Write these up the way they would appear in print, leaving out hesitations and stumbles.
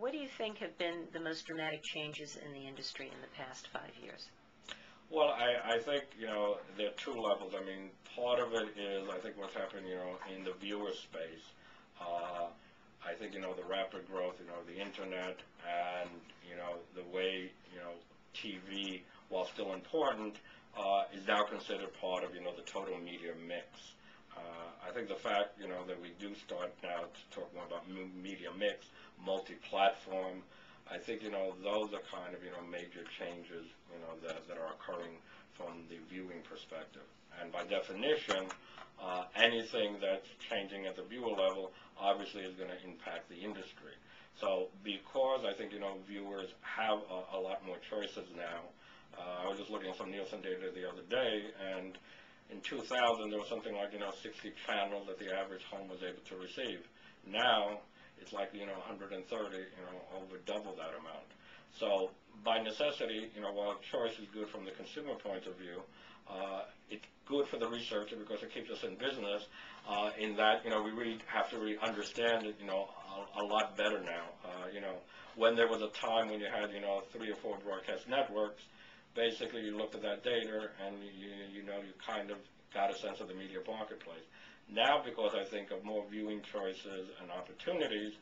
what do you think have been the most dramatic changes in the industry in the past 5 years? Well, I think, there are two levels. I mean, part of it is, I think, what's happened, in the viewer space. I think, the rapid growth, the internet and, the way, TV, while still important, is now considered part of, the total media mix. I think the fact, that we do start now to talk more about media mix, multi-platform, I think, those are kind of, major changes, that are occurring from the viewing perspective. And by definition, anything that's changing at the viewer level obviously is going to impact the industry. So because I think, viewers have a lot more choices now. I was just looking at some Nielsen data the other day, and in 2000 there was something like, 60 channels that the average home was able to receive. Now, it's like, 130, over double that amount. So by necessity, while choice is good from the consumer point of view, it's good for the researcher because it keeps us in business, in that, we really have to really understand it, a lot better now. When there was a time when you had, 3 or 4 broadcast networks, basically you looked at that data and you kind of got a sense of the media marketplace. Now, because I think of more viewing choices and opportunities,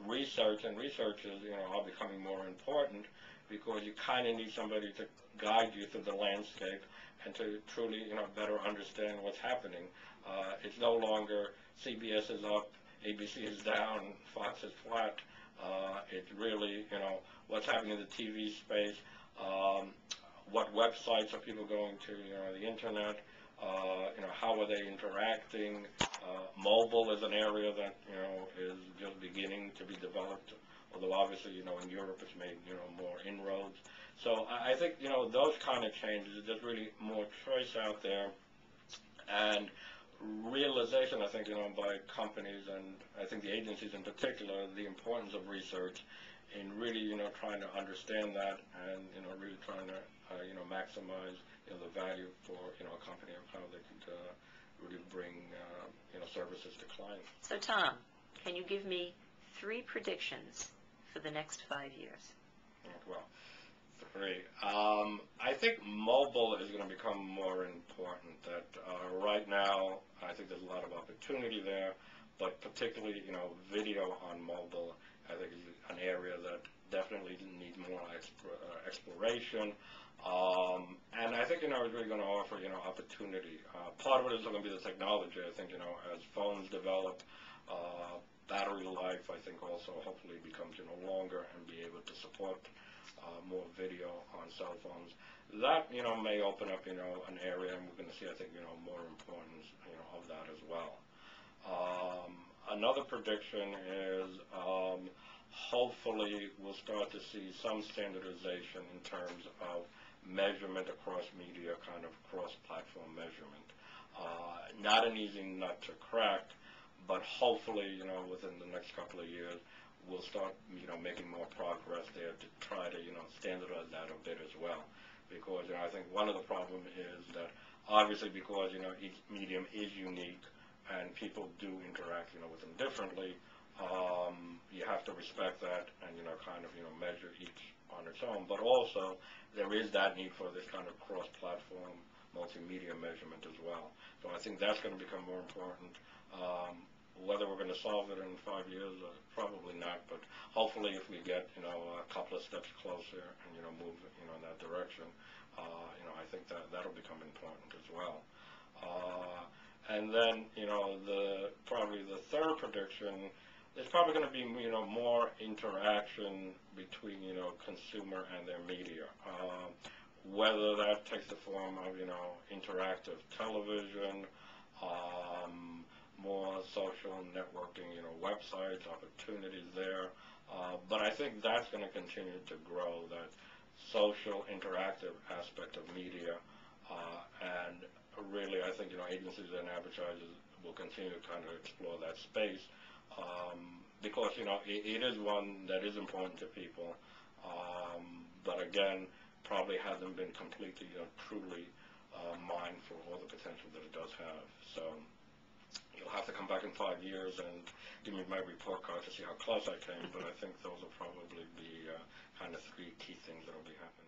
research and researchers, are becoming more important because you kind of need somebody to guide you through the landscape and to truly, better understand what's happening. It's no longer CBS is up, ABC is down, Fox is flat. It's really, what's happening in the TV space, what websites are people going to, the internet, how are they interacting? Mobile is an area that, is just beginning to be developed, although obviously, in Europe it's made, more inroads. So I think, those kind of changes, there's really more choice out there, and realization, I think, by companies and I think the agencies in particular, the importance of research in really, trying to understand that and, really trying to, maximize, the value for, a company of how they could really bring, services to clients. So, Tom, can you give me 3 predictions for the next 5 years? Well, 3. I think mobile is going to become more important. That right now, I think there's a lot of opportunity there, but particularly, video on mobile, I think is an area that definitely needs more exploration. And I think, it's really going to offer, opportunity. Part of it is going to be the technology. I think, as phones develop, battery life, I think, also hopefully becomes, longer and be able to support more video on cell phones. That, may open up, an area, and we're going to see, I think, more importance, of that as well. Another prediction is hopefully we'll start to see some standardization in terms of measurement across media, kind of cross-platform measurement. Not an easy nut to crack, but hopefully, within the next couple of years, we'll start, making more progress there to try to, standardize that a bit as well. Because, I think one of the problems is that obviously because, each medium is unique and people do interact, with them differently, you have to respect that and, kind of, measure each on its own. But also, there is that need for this kind of cross-platform multimedia measurement as well. So I think that's going to become more important. Whether we're going to solve it in 5 years, probably not, but hopefully if we get, a couple of steps closer and, move, in that direction, I think that'll become important as well. And then, probably the third prediction is probably going to be, more interaction between, consumer and their media. Whether that takes the form of, interactive television, more social networking, websites, opportunities there. But I think that's going to continue to grow, that social interactive aspect of media. And really, I think, agencies and advertisers will continue to kind of explore that space. Because, it is one that is important to people. But again, probably hasn't been completely, truly mined for all the potential that it does have. So you'll have to come back in 5 years and give me my report card to see how close I came, but I think those will probably be kind of three key things that will be happening.